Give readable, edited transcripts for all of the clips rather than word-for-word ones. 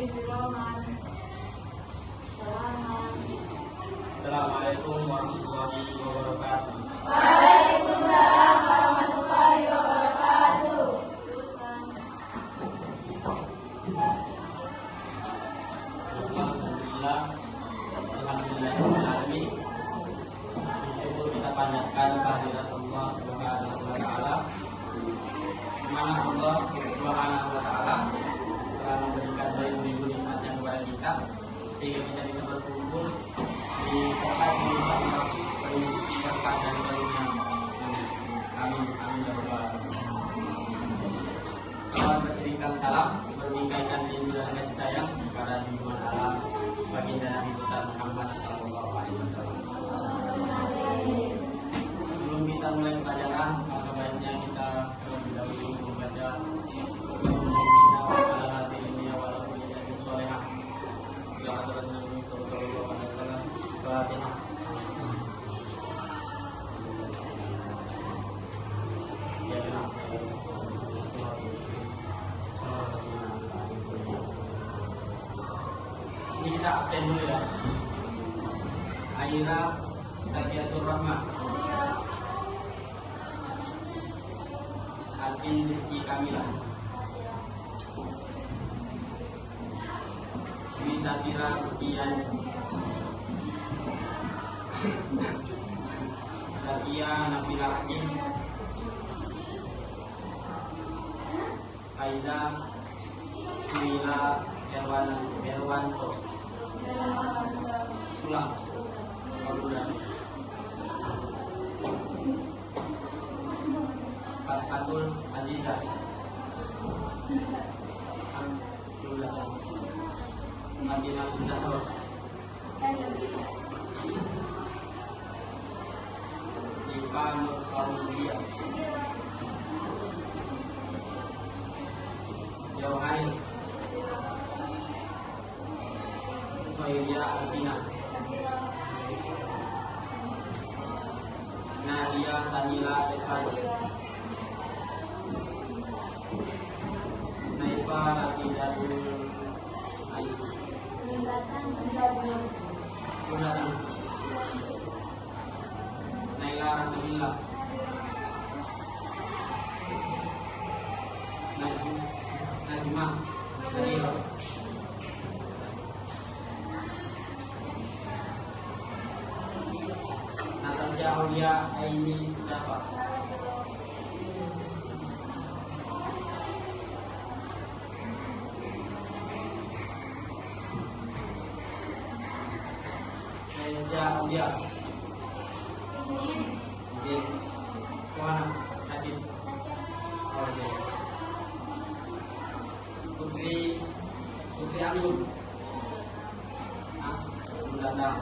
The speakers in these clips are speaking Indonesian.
Assalamualaikum warahmatullahi wabarakatuh. Waalaikumsalam warahmatullahi wabarakatuh. Alhamdulillah, alhamdulillahirobbilalamin. Syukur kita panjatkan kehadirat Allah Subhanahu wa taala. Di mana Allah Subhanahu wa taala telah memberikan beribu-ribu nikmatnya kepada kita sehingga kita bisa berkumpul di tempat ini sama berkat dari karunia. Amin amin ya rabbal alamin. Kawan berserikan salam, berbingkaikan rindu dan kasih sayang kepada junjungan alam baginda Nabi besar Muhammad sallallahu alaihi wasallam. Sebelum kita mulai pelajaran, maka baiknya kita terlebih dahulu membaca pada hati ini walaupun jadi solehah. Ya hadirat Nabi sallallahu alaihi wasallam. Fatihah. Ya benar. Ini kita absen dulu ya. Aira Sakiatur Rahmah, Alvin Rizky Kamila, Dwi Satira Rizkian, Zakia Nabila Hakim, Aiza Mila Herwanto, Sulam Maludan, Fathatul Azizah, Amdullah, Madinah Zahra, Ipa Nur Kaulia, Jauhari, Khairia Alvina, Nadia Sanila Evan, Naifa Rafidatul Ais, Kunatan, Naila Rasulillah, Najma Naila, Natasha Aulia Aini Safa, Aisyah Aulia, Oke, Kuana Hadid, Oke, Putri Anggun, Datang,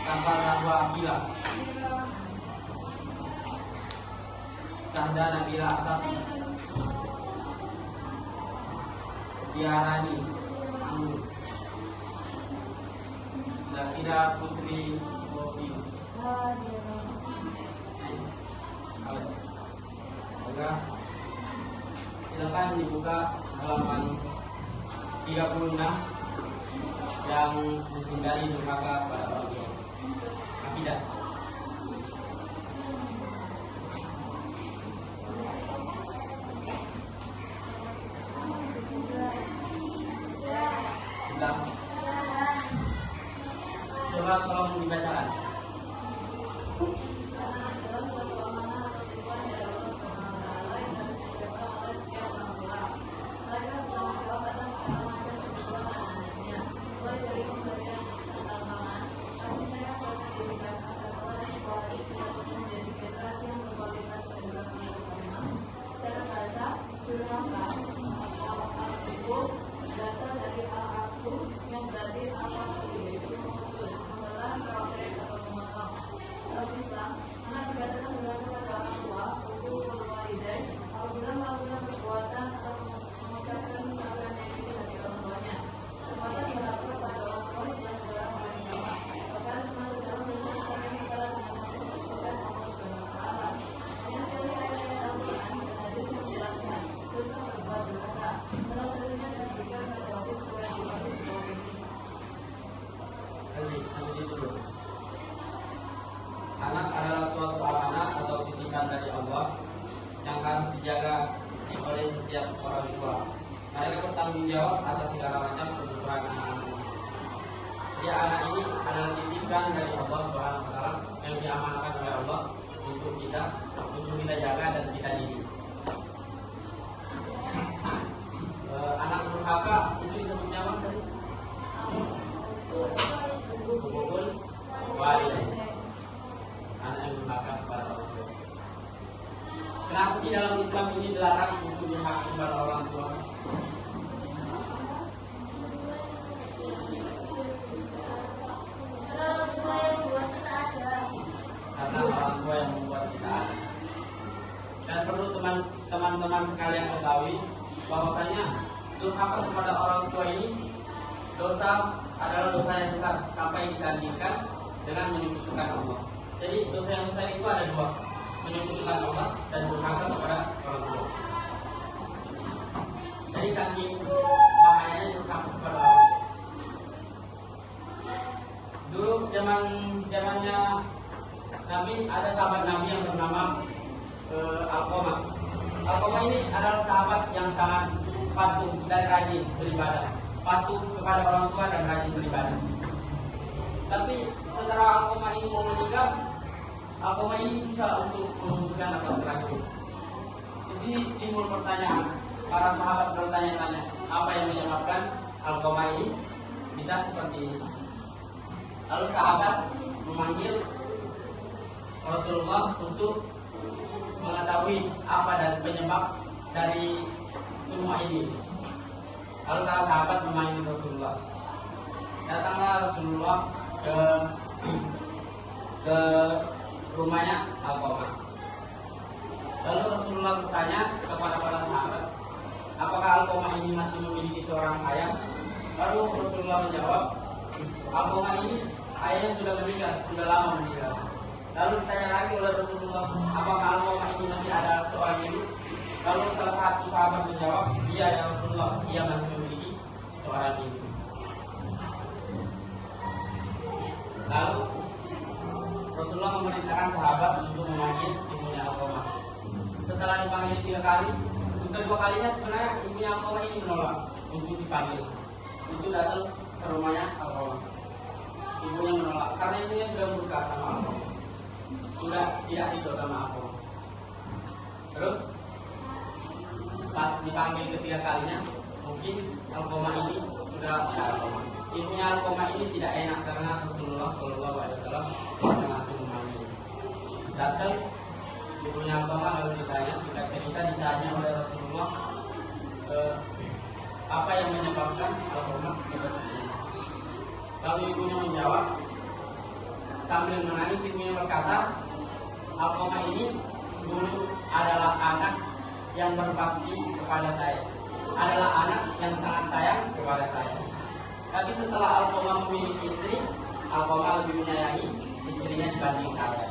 Safa Rahwa Akila, Sahda Nabila Asad, Diarani Anggun, Zakira Putri Bobi. Silakan dibuka halaman 36 yang menghindari durhaka pada orang tua. Akidah. Sudah. Coba tolong dibacakan. dijaga oleh setiap orang tua. Mereka bertanggung jawab atas segala macam kebutuhan anak-anak. Ya, anak ini adalah titipan dari Allah Subhanahu wa taala yang diamanahkan oleh Allah untuk kita jaga dan kita didik. Anak durhaka itu disebutnya apa tadi? Hukukul walidain. Anak yang durhaka kepada orang tua. Kenapa sih dalam Islam ini dilarang untuk durhaka kepada orang tua? Karena orang tua yang membuat kita ada. Dan perlu teman-teman sekalian ketahui bahwasanya durhaka kepada orang tua ini dosa adalah dosa yang besar sampai disandingkan dengan menyekutukan Allah. Jadi dosa yang besar itu ada dua, menyekutukan Allah dan durhaka kepada orang tua. Jadi saking bahayanya durhaka kepada orang tua. Dulu zamannya Nabi, ada sahabat Nabi yang bernama Alqamah. Alqamah ini adalah sahabat yang sangat patuh dan rajin beribadah, patuh kepada orang tua dan rajin beribadah. Tapi setelah Alqamah ini mau meninggal, Alqamah ini susah untuk memutuskan apa selanjutnya. Di sini timbul pertanyaan, para sahabat bertanya-tanya, apa yang menyebabkan Alqamah ini bisa seperti ini? Lalu sahabat memanggil Rasulullah untuk mengetahui apa dan penyebab dari semua ini. Lalu para sahabat memanggil Rasulullah. Datanglah Rasulullah ke rumahnya Alqamah. Lalu Rasulullah bertanya kepada para sahabat, apakah Alqamah ini masih memiliki seorang ayah? Lalu Rasulullah menjawab, Alqamah ini ayahnya sudah meninggal, sudah lama meninggal. Lalu ditanya lagi oleh Rasulullah, apakah Alqamah ini masih ada seorang ibu? Lalu salah satu sahabat menjawab, iya ya Rasulullah, ia masih memiliki seorang ibu. Lalu Rasulullah memerintahkan sahabat untuk memanggil ibunya Alqamah. Setelah dipanggil 3 kali, kedua kalinya sebenarnya ibunya Alqamah ini menolak untuk dipanggil. Itu datang ke rumahnya Alqamah. Ibunya menolak karena ibunya sudah murka sama Alqamah, sudah tidak ridho sama Alqamah. Terus pas dipanggil ketiga kalinya, mungkin Alqamah ini sudah Alqamah. Ibunya Alqamah ini tidak enak karena Rasulullah Shallallahu Alaihi Wasallam langsung memanggil. Datang ibunya Alqamah lalu ditanya, ditanya oleh Rasulullah, apa yang menyebabkan Alqamah seperti ini? Lalu ibunya menjawab sambil menangis, ibunya berkata, Alqamah ini dulu adalah anak yang berbakti kepada saya, adalah anak yang sangat sayang kepada saya. Tapi setelah Alqamah memiliki istri, Alqamah lebih menyayangi istrinya dibanding saya.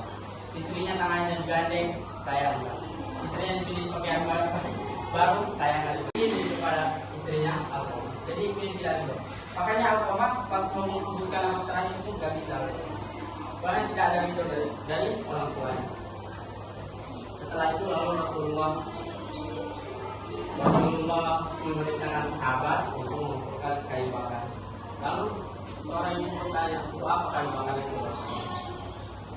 Istrinya tangannya digandeng, saya enggak. Istrinya dipilih pakaian baru, saya enggak dipilih kepada istrinya Alqamah. Jadi ibunya tidak ridho. Makanya Alqamah pas mau memutuskan nama serangan itu nggak bisa, karena tidak ada ridho dari orang tuanya. Setelah itu lalu Rasulullah memerintahkan sahabat untuk mengumpulkan kayu bakar. Lalu orang ini bertanya, untuk apa kayu bakar itu?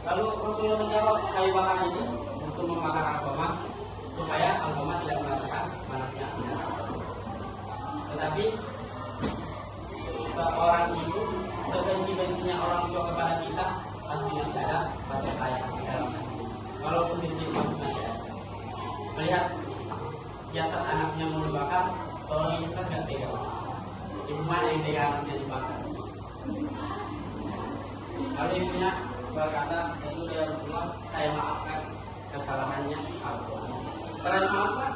Lalu Rasulullah menjawab, kayu bakar ini untuk membakar Alqamah supaya Alqamah tidak mengatakan anaknya. Tetapi seorang ibu, sebenci-bencinya orang tua kepada kita, pasti masih ada rasa sayang di dalam hati. Walaupun benci masih ada. Melihat jasad anaknya mau dibakar, tolong ibu kan gak tega. Ibu mana yang tega anaknya dibakar? Lalu ibunya berkata, ya sudah ya Rasulullah, saya maafkan kesalahannya Alqamah. Setelah dimaafkan,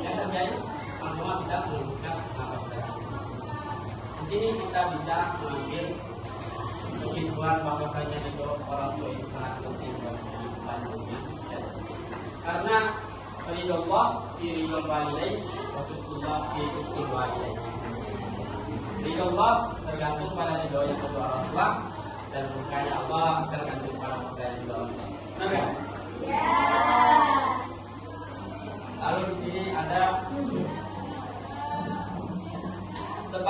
yang terjadi Alqamah bisa meluluskan nafas terakhir. Di sini kita bisa mengambil kesimpulan bahwasanya itu orang tua itu sangat penting bagi kehidupan dunia. Karena ridho Allah fi ridho walidain, Rasulullah fi ridho walidain. Ridho Allah tergantung pada ridho yang kedua orang tua, dan murkanya Allah tergantung pada ridho orang tua. Benar nggak? Ya. Lalu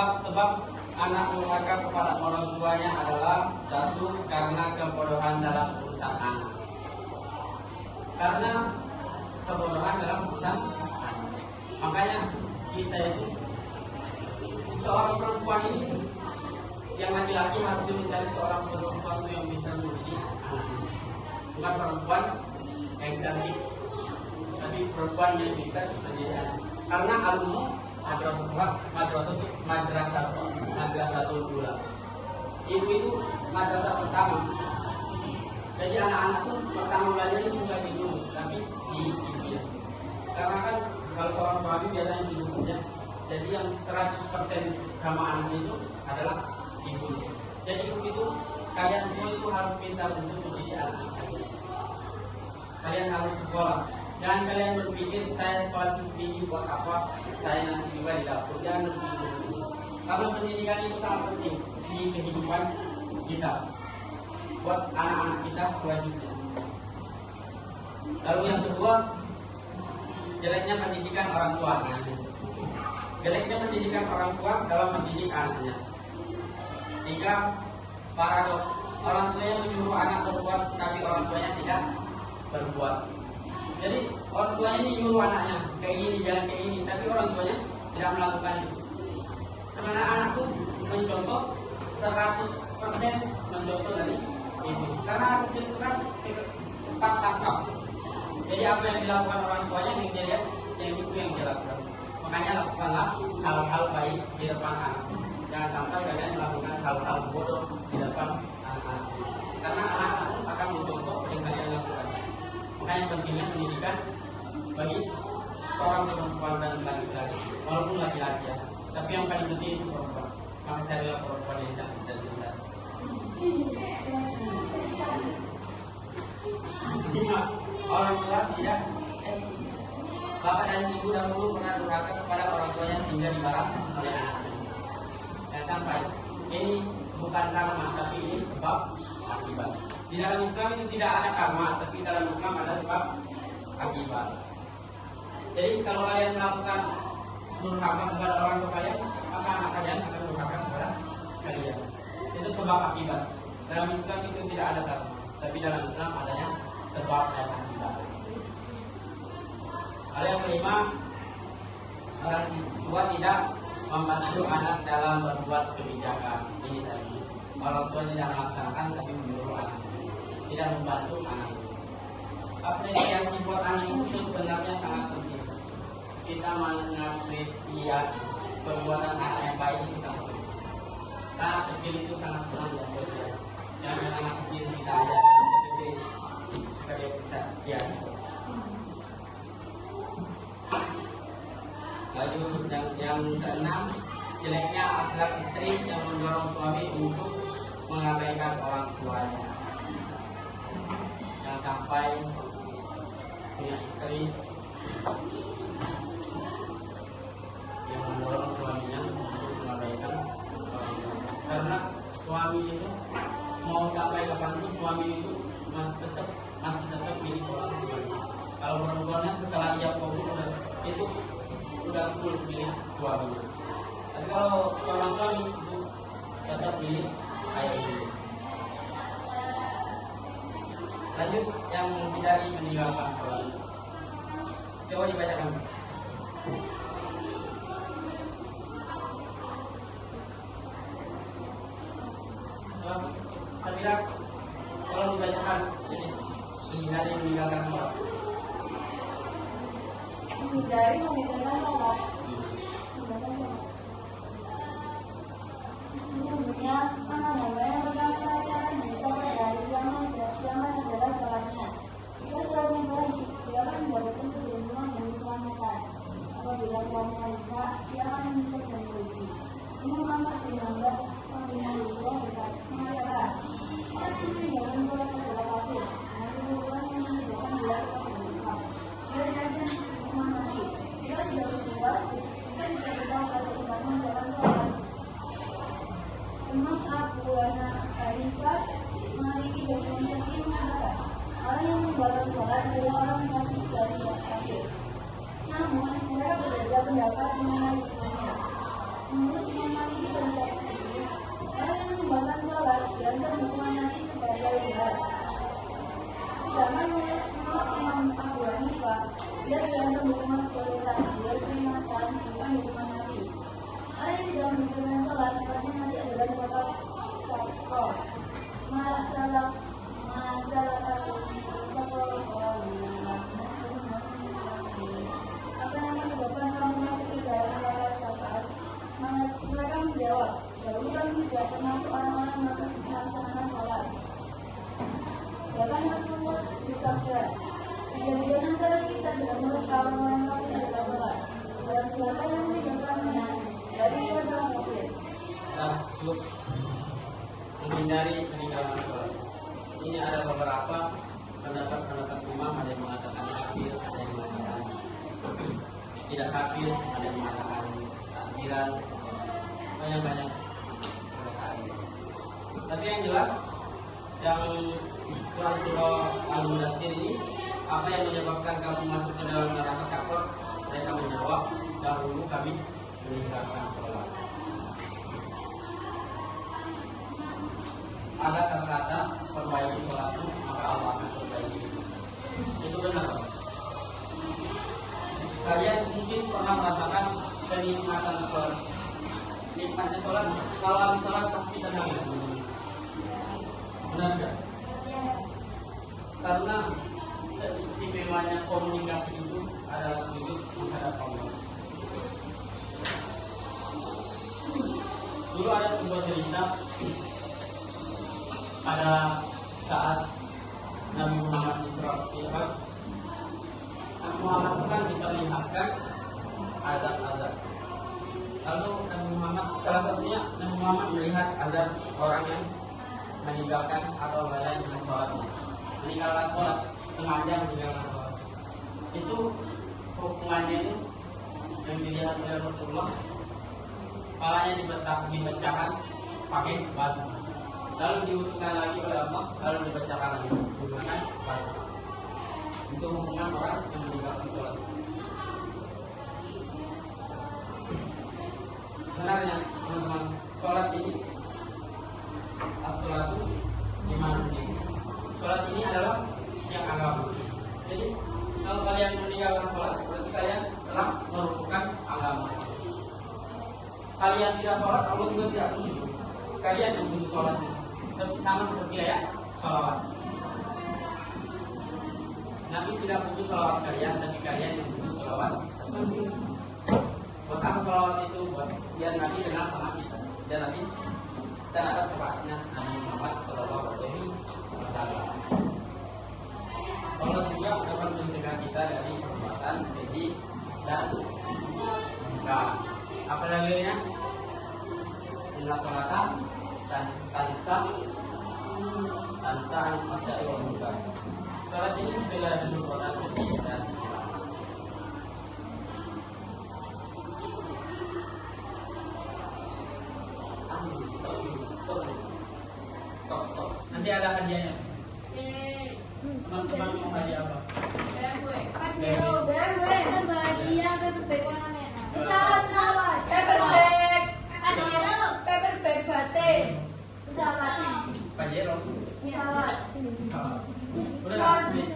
Sebab-sebab anak durhaka kepada orang tuanya adalah satu, karena kebodohan dalam urusan anak. Karena kebodohan dalam urusan anak. Makanya kita itu seorang perempuan ini, yang laki-laki harus mencari seorang perempuan yang bisa mendidik anaknya. Bukan perempuan yang cantik, tapi perempuan yang bisa mendidik anak. Karena alumni madrasatul ula. Ibu itu madrasah pertama. Jadi anak-anak tuh pertama belajar itu bukan di ibu, tapi di ibunya. Karena kan kalau seorang suami biasanya di ibunya. Jadi yang 100% sama anaknya itu adalah ibu. Jadi ibu itu kalian semua itu harus pintar untuk mendidik anak. Kalian harus sekolah. Jangan kalian berpikir saya sekolah tinggi buat apa, saya nanti juga di dapur. Jangan berpikir itu. Karena pendidikan itu sangat penting di kehidupan kita, buat anak-anak kita selanjutnya. Lalu yang kedua, jeleknya pendidikan orang tua. Jeleknya pendidikan orang tua dalam mendidik anaknya. 3, paradok. Orang tuanya menyuruh anak berbuat, tapi orang tuanya tidak berbuat. Jadi orang tuanya ini nyuruh anaknya kayak gini, jangan kayak ini, tapi orang tuanya tidak melakukan itu. Karena anak tuh mencontoh 100% mencontoh dari ibu. Karena anak kecil itu kan cepat tangkap. Jadi apa yang dilakukan orang tuanya yang dia lihat, yang itu yang dia lakukan. Makanya lakukanlah hal-hal baik di depan anak. Jangan sampai kalian melakukan hal-hal bodoh di depan anak-anak. Karena anak-anak akan mencontoh yang kalian lakukan. Makanya pentingnya pendidikan bagi seorang perempuan dan laki-laki, walaupun laki-laki ya. Tapi yang paling penting itu perempuan. Maka carilah perempuan yang cantik dan cinta. Simak, orang tua tidak bapak dan ibu dahulu pernah durhaka kepada orang tuanya sehingga dibalas oleh anaknya. Dan sampai ini bukan karma, tapi ini sebab akibat. Di dalam Islam itu tidak ada karma, tapi dalam Islam ada sebab akibat. Jadi kalau kalian melakukan durhaka kepada orang tua kalian, maka anak kalian akan durhaka kepada kalian. Itu sebab akibat. Dalam Islam itu tidak ada karma, tapi dalam Islam adanya sebab dan akibat. Hal yang kelima, orang tua tidak membantu anak dalam berbuat kebijakan. Ini tadi orang tua tidak melaksanakan, tapi menyuruh anak, tidak membantu anak. Apresiasi buat anak itu sebenarnya sangat penting. Kita mengapresiasi perbuatan anak yang baik itu sangat penting. Anak kecil itu sangat senang diapresiasi. Jangan anak kecil kita aja suka diapresiasi. Lalu yang keenam, jeleknya akhlak istri yang mendorong suami untuk mengabaikan orang tuanya. Yang sampai punya istri yang mendorong suaminya untuk mengabaikan orang tuanya. Karena suami itu mau sampai kapanpun suami itu masih tetap milik orang tuanya. Kalau perempuannya setelah ia kabur itu sudah full milik suaminya. Tapi kalau seorang suami itu tetap milik ayah ibu. Lanjut, yang menghindari meninggalkan sholat. Coba dibacakan. Saya bilang kalau dibacakan ini menghindari meninggalkan sholat. Menghindari meninggalkan sholat. Sesungguhnya anak hamba yang pertama bisa pada hari kiamat adalah sholatnya. Jika sholatnya baik, dia akan mendapatkan keberuntungan dan keselamatan. Apabila sholatnya rusak, dia akan menyesal dan merugi. Imam Ahmad bin Hanbal rahimahullah mengatakan, orang yang meninggalkan sholat adalah kafir. Nabi Muhammad yang meninggalkan sholat adalah Islam. Dia dikaitkan dengan Nabi. Jika tidak berdoa, jika tidak berdoa pada umat menjalankan sholat. Imam Abu Hanifah memiliki jawaban Syafi'i mengatakan, orang yang meninggalkan sholat adalah orang fasik dari yang kafir. Namun mereka berbeda pendapat mengenai hukumnya. Menurut Imam Malik cuma sebagai takjil peringatan tentang hukuman mati. Orang yang tidak menunaikan sholat sebenarnya nanti adalah batas sakko. Masalah apa yang menyebabkan kamu masuk ke dalam neraka syafaat? Mereka menjawab, dahulu kami tidak termasuk orang-orang yang melaksanakan sholat. Bahkan Rasulullah bersabda, kejadian antara kita tidak mengetahui orang-orang yang tidak sholat. Dan siapa yang meninggalkannya dari orang kafir. Cukup menghindari meninggalkan sholat. Ini ada beberapa pendapat imam, ada yang mengatakan kafir, ada yang mengatakan tidak kafir, ada yang mengatakan takbiran, banyak perkataan. Tapi yang jelas, yang Quran surah Al-Mudaththir ini, apa yang menyebabkan kamu masuk ke dalam neraka sakor? Mereka menjawab, dahulu kami meninggalkan sholat. Ada kata-kata perbaiki sholatmu, maka Allah akan perbaiki. Itu benar. Kalian mungkin pernah merasakan kenikmatan sholat. Nikmatnya sholat, kalau habis sholat pasti tenang ya. Benar gak? Karena seistimewanya komunikasi itu adalah sujud menghadap Allah. Dulu ada sebuah cerita pada saat Nabi Muhammad Isra Mi'raj. Nabi Muhammad kan diperlihatkan azab-azab. Lalu Nabi Muhammad, salah satunya Nabi Muhammad melihat azab orang yang meninggalkan atau lalai dengan sholatnya, meninggalkan sholat, sengaja meninggalkan sholat. Itu hukumannya itu yang dilihat oleh Rasulullah, kepalanya dipecahkan pakai batu, lalu diutuskan lagi oleh Allah, lalu dipecahkan lagi menggunakan batu. Itu hukuman orang yang meninggalkan sholat. Sebenarnya teman-teman, sholat ini as-sholatu iman. Sholat ini adalah yang agama. Jadi kalau kalian meninggalkan sholat, berarti kalian telah merupakan agama. Kalian tidak sholat, Allah juga tidak butuh. Kalian yang butuh sholat, sama seperti ayat sholawat. Nabi tidak butuh sholawat kalian, tapi kalian yang butuh sholawat. Buat apa sholawat itu? Buat biar Nabi kenal sama kita. Dan Nabi kita dapat syafaatnya Nabi Muhammad Sallallahu Alaihi Wasallam. Sholat juga dapat mencegah kita dari perbuatan keji dan munkar. Apa lagi-nya? Inna sholata dan tansa masyarakat wal munkar. Sholat ini mencegah dari perbuatan keji dan munkar. Stop. Nanti ada hadiahnya. Teman-teman mau hadiah apa? BMW bahagia paper warna merah. Pesawat pesawat. Paper bag batik. Pesawat. Pajero. Pesawat. Udah nggak sih?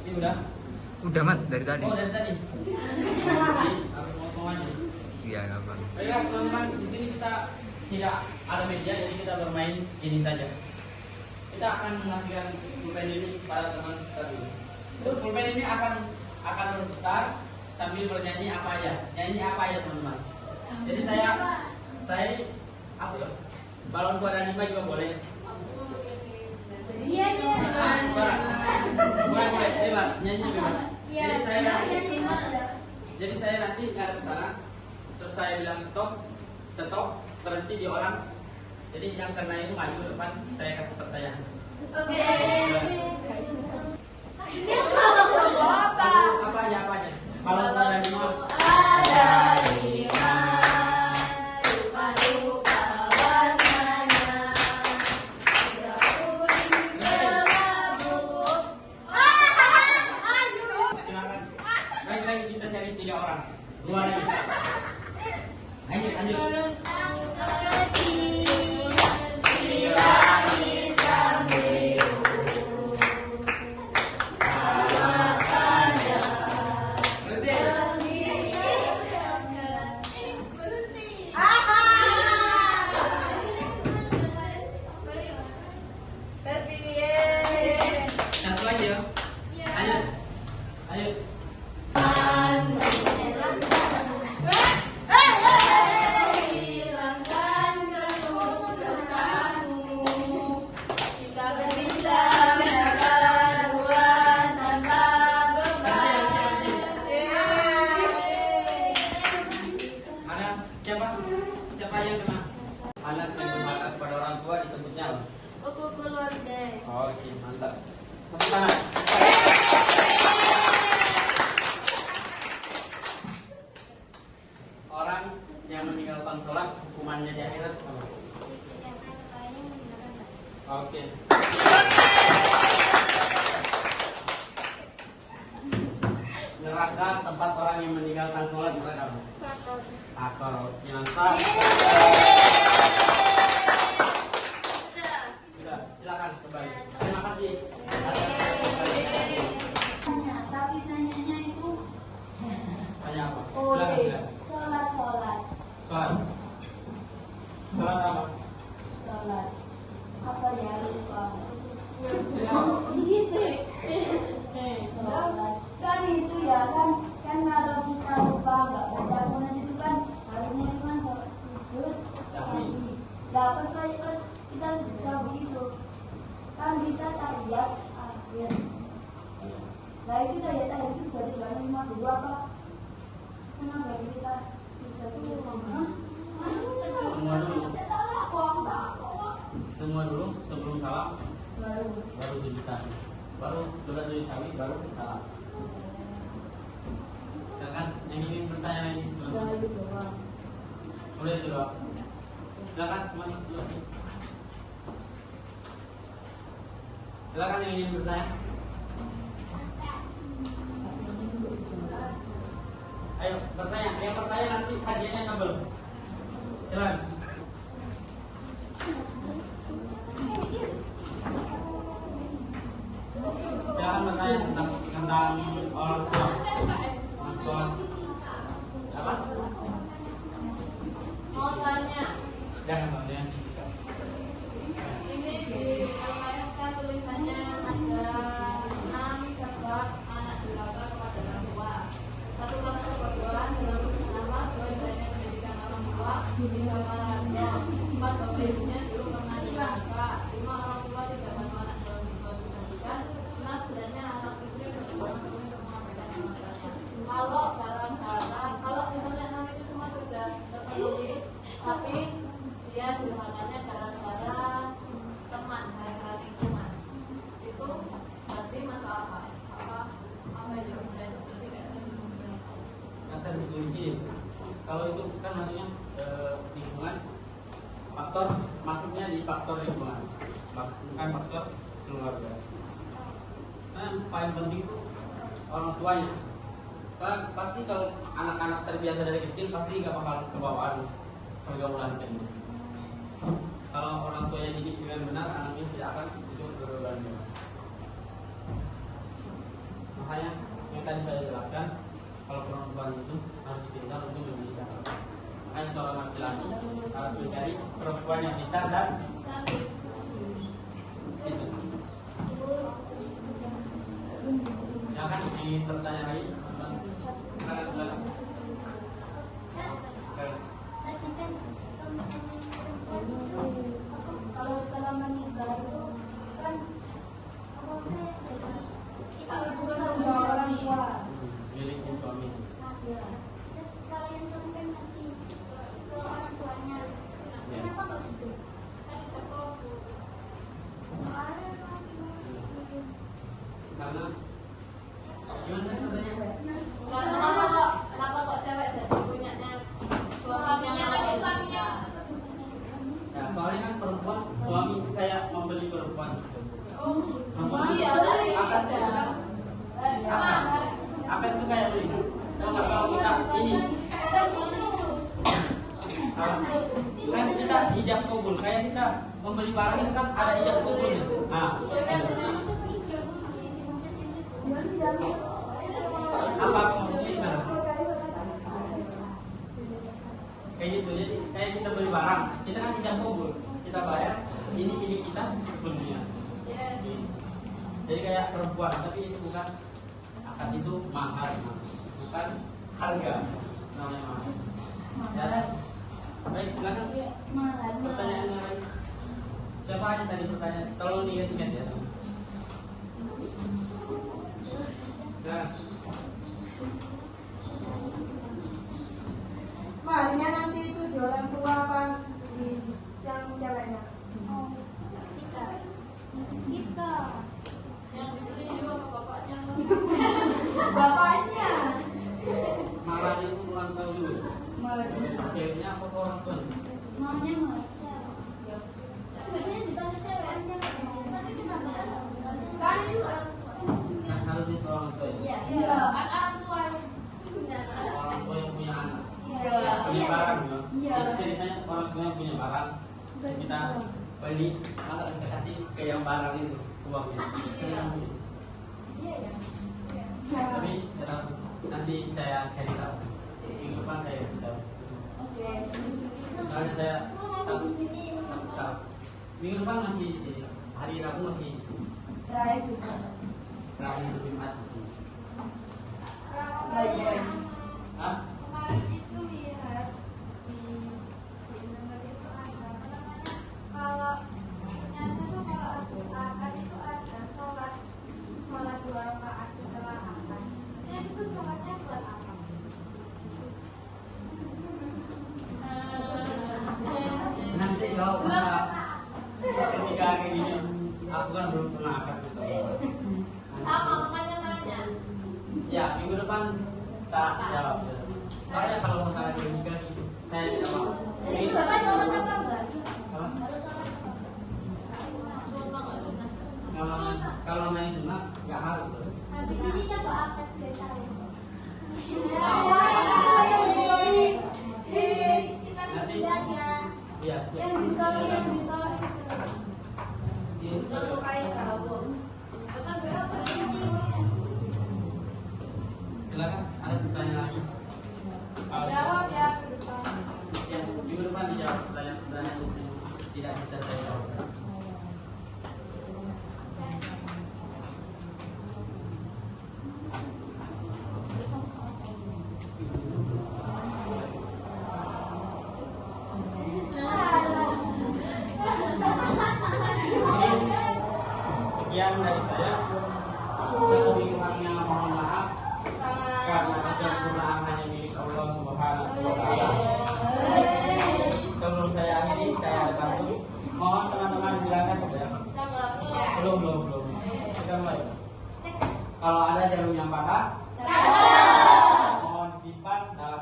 Ini udah. Udah mat dari tadi. Oh dari tadi. Aku mau aja. Iya nggak apa. Baiklah teman-teman, di sini kita tidak ada media, jadi kita bermain ini saja. Kita akan mengasihkan pulpen ini pada teman kita dulu. Pulpen ini akan berputar sambil bernyanyi apa ya? Nyanyi apa ya teman-teman? Jadi saya apa ya? Balon suara 5 juga boleh. Iya. Boleh, bebas, nyanyi bebas. Iya. Jadi saya nanti ngadep ke sana, terus saya bilang stop, berhenti di orang. Jadi yang kena itu maju ke depan, saya kasih pertanyaan. Oke. Apanya? Kalau ada 5. Ada 5. Rupa-rupa warnanya. Tidak kuning kelabu. Silakan. Baik, kita cari 3 orang. 2 lagi. Lanjut. Ayo. Ayo. Hilangkan kesuksesanmu. Kita berbincang karuan tanpa beban. Ada siapa? Siapa yang kena? Anak yang durhaka kepada orang tua disebutnya apa? Buku keluarga. Oke, mantap. Tepuk tangan. Orang yang meninggalkan sholat hukumannya di akhirat apa? Oke. Neraka tempat orang yang meninggalkan sholat neraka apa? Akor. Mantap. Sudah, silakan kembali. Terima kasih. Tapi tanyanya itu Tanya apa? oh, Silakan. oke. Silakan. Sholat. Sholat. Sholat apa? Sholat. Apa ya lupa? Ini sih. Sholat. Kan itu ya kan kalau kita lupa nggak baca Al-Quran itu kan harusnya itu kan sujud sahwi. Nah pas kita sujud sahwi itu kan kita tahiyat akhir. Nah itu tahiyat akhir itu berarti baru 52 apa? Setengah berarti kita sujud semua. Semua dulu. Semua dulu sebelum salam baru tujuh kali. Baru sudah tujuh kali baru salam. Silakan yang ingin bertanya lagi. Boleh itu doang. Silakan Mas. Silakan yang ingin bertanya. Ayo bertanya. Yang bertanya nanti hadiahnya nambah. Silakan. Silakan bertanya tentang orang tua. Soal apa? Mau tanya, Jangan bertanya. ini di LKSK tulisannya ada 6 sebab anak durhaka kepada orang tua. 1 karena kebodohan dalam bersama, 2 indahnya pendidikan orang tua, 3 parahnya, 4 bahwa ibunya dulu pernah durhaka, 5 orang tua tidak bantu anak dalam kehidupan pendidikan, 6 sebenarnya anak istri berjuang untuk menyampaikan masalahnya. Kalau barang-barang, kalau misalnya 6 itu semua sudah terpenuhi, tapi dia durhakanya gara-gara teman, gara-gara lingkungan, itu berarti masalah apa itu berarti kayak Kata dikunci. Kalau itu kan maksudnya lingkungan, faktor masuknya di faktor lingkungan, bukan faktor keluarga. Nah, yang paling penting itu orang tuanya. Kan pasti kalau anak-anak terbiasa dari kecil pasti nggak bakal kebawaan pergaulan kayak gitu. Kalau orang tuanya didik dengan benar, anaknya tidak akan ikut pergaulan. Makanya yang tadi saya jelaskan, kalau perempuan itu harus dipintar untuk mendidik anak. Makanya seorang laki-laki harus mencari perempuan yang pintar dan itu. Ya kan dipertanya lagi. Silakan. kalau setelah menikah itu kan kita bukan sama orang tua. Miliknya suami. Ya. Kalau yang sampai masih ke orang tuanya, kenapa kok gitu? Karena gimana pertanyaannya? Kenapa kok cewek jadi punyanya suaminya lebih suaminya? Ya, soalnya kan perempuan suami itu kayak membeli perempuan. Perempuan itu Iya, akad akad itu kayak beli. Kalau kita ini kan kita ijab kabul, kayak kita membeli barang itu kan ada ijab kabulnya. Nah, apa maksudnya? Kayak gitu, jadi kayak kita beli barang, kita kan ijab kabul, kita bayar, ini kita dunia. Jadi kayak perempuan, tapi itu bukan Akad itu mahar, bukan harga. Namanya mahar. Ya, baik, silakan. Mahar. Pertanyaan yang lain. Siapa aja tadi pertanyaan? Tolong diingat-ingat ya. Nah, Maharnya nanti itu di orang tua apa di yang ceweknya? Oh, kita. Yang dibeli juga ke bapaknya. Bapaknya. mahar itu orang tua dulu. Mahar. Ceweknya apa ke orang tua? Maunya mahar. Biasanya ditanya cewek aja. Tapi kenapa ya? Kan itu orang tua. Nah, harus itu orang tua. Iya. Kan orang tua. Orang tua yang punya anak. Iya. Punya barang, ya. Iya. Jadi ceritanya orang tua yang punya barang, kita beli, maka kita kasih ke yang barang itu uangnya. Iya. Iya. Tapi nanti saya kasih tahu. Minggu depan saya kasih tahu. Oke. Soalnya saya tahu. Minggu depan masih hari Rabu masih Terakhir juga. Rabu Jumat. Baik. Hah? Kemarin itu lihat di internet itu ada apa namanya, kalau ternyata tuh kalau habis akad itu ada sholat 2 rakaat setelah akad. Ternyata itu sholatnya buat apa? Nanti kalau ketika kayak gini, aku kan belum pernah akad gitu. Sama makanya nanya. Ya, minggu depan tak jawab. Soalnya kalau masalah kayak gini, saya tidak mau. Jadi Bapak sholat apa enggak? Apa? Harus sholat apa? Kalau main sunat nggak harus. Habis ini coba akad biasa. Kita Nanti. kerjanya. Iya. Yang di sekolah yang di sekolah. Iya. Betul berapa ini? Silakan, ada pertanyaan lagi? Jawab ya ke depan. Ya, minggu depan dijawab pertanyaan-pertanyaan yang tidak bisa saya jawab. Sekian dari saya. Kurangnya mohon maaf karena kesempurnaan hanya milik Allah Subhanahu wa Ta'ala. Sebelum saya akhiri, saya ada satu. Mohon teman-teman silakan ya. Belum. Kita mulai. Kalau ada jarum yang patah, mohon disimpan dalam